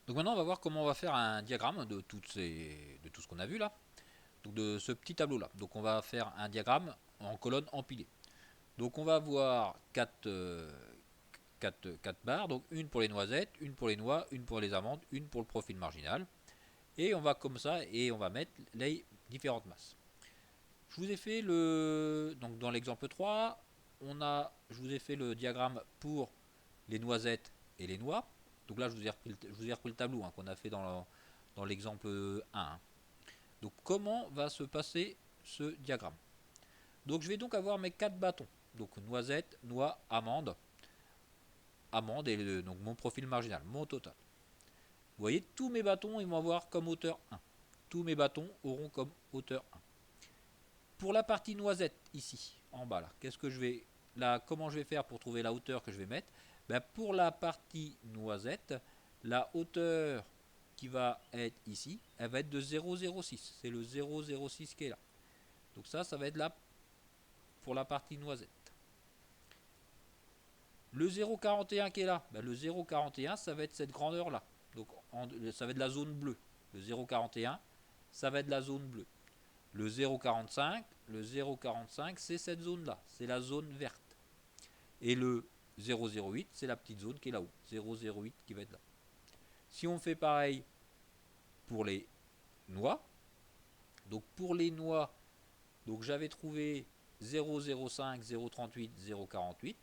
Donc maintenant, on va voir comment on va faire un diagramme de tout ce qu'on a vu là. Donc de ce petit tableau là. Donc on va faire un diagramme en colonne empilée. Donc on va avoir 4 barres. Donc une pour les noisettes, une pour les noix, une pour les amandes, une pour le profil marginal. Et on va comme ça et on va mettre les différentes masses. Je vous ai fait donc dans l'exemple 3, je vous ai fait le diagramme pour les noisettes et les noix. Donc là, je vous ai repris le tableau qu'on a fait dans l'exemple 1. Donc comment va se passer ce diagramme? Donc je vais donc avoir mes 4 bâtons. Donc noisette, noix, amande et donc mon profil marginal, mon total. Vous voyez, tous mes bâtons ils vont avoir comme hauteur 1. Tous mes bâtons auront comme hauteur 1. Pour la partie noisette ici, en bas là, comment je vais faire pour trouver la hauteur que je vais mettre? Pour la partie noisette, la hauteur qui va être ici, elle va être de 0,06. C'est le 0,06 qui est là. Donc ça va être là pour la partie noisette. Le 0,41 qui est là, le 0,41 ça va être cette grandeur là. Donc ça va être la zone bleue. Le 0,41 ça va être la zone bleue. Le 0,45 c'est cette zone là, c'est la zone verte. Et le 0,08 c'est la petite zone qui est là-haut. 0,08 qui va être là. Si on fait pareil pour les noix, donc pour les noix, donc j'avais trouvé 0,05, 0,38, 0,48.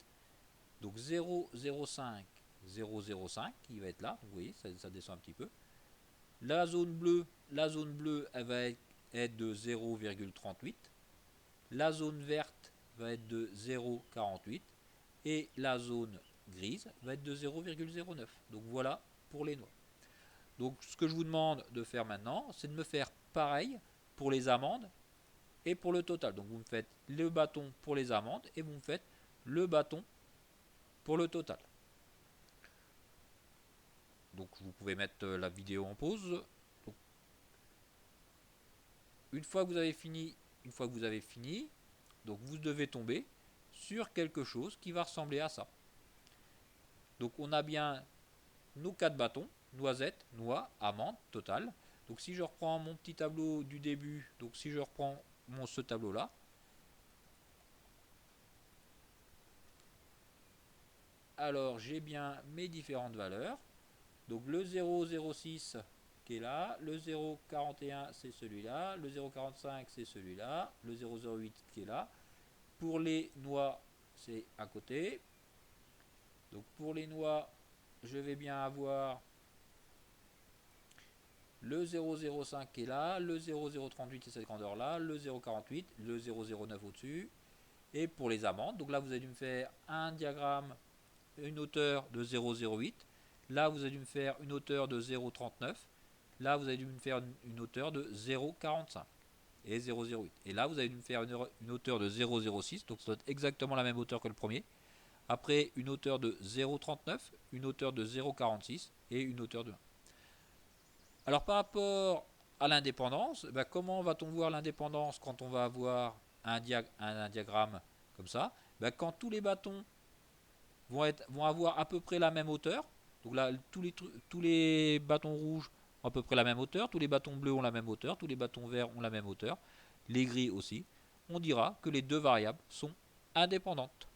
Donc 0,05, 0,05 qui va être là. Vous voyez, ça descend un petit peu. La zone bleue, elle va être de 0,38. La zone verte va être de 0,48. Et la zone grise va être de 0,09. Donc voilà pour les noix. Donc ce que je vous demande de faire maintenant, c'est de me faire pareil pour les amandes et pour le total. Donc vous me faites le bâton pour les amandes et vous me faites le bâton pour le total. Donc vous pouvez mettre la vidéo en pause. Donc, une fois que vous avez fini, donc vous devez tomber sur quelque chose qui va ressembler à ça. Donc on a bien nos 4 bâtons, noisette, noix, amande, total. Donc si je reprends mon petit tableau du début, donc si je reprends ce tableau là, alors j'ai bien mes différentes valeurs. Donc le 0,06 qui est là, le 0,41 c'est celui-là, le 0,45 c'est celui-là, le 0,08 qui est là. Pour les noix, c'est à côté. Donc pour les noix, je vais bien avoir le 0,05 qui est là, le 0,038 c'est cette grandeur là, le 0,48, le 0,09 au-dessus. Et pour les amandes, donc là vous allez me faire un diagramme, une hauteur de 0,08. Là vous allez me faire une hauteur de 0,39. Là vous allez me faire une hauteur de 0,45 et 0,08. Et là vous allez me faire une hauteur de 0,06, donc ça doit être exactement la même hauteur que le premier. Après une hauteur de 0,39, une hauteur de 0,46 et une hauteur de 1. Alors par rapport à l'indépendance, comment va-t-on voir l'indépendance quand on va avoir un diagramme comme ça? Quand tous les bâtons vont avoir à peu près la même hauteur, donc là tous les bâtons rouges ont à peu près la même hauteur, tous les bâtons bleus ont la même hauteur, tous les bâtons verts ont la même hauteur, les gris aussi, on dira que les deux variables sont indépendantes.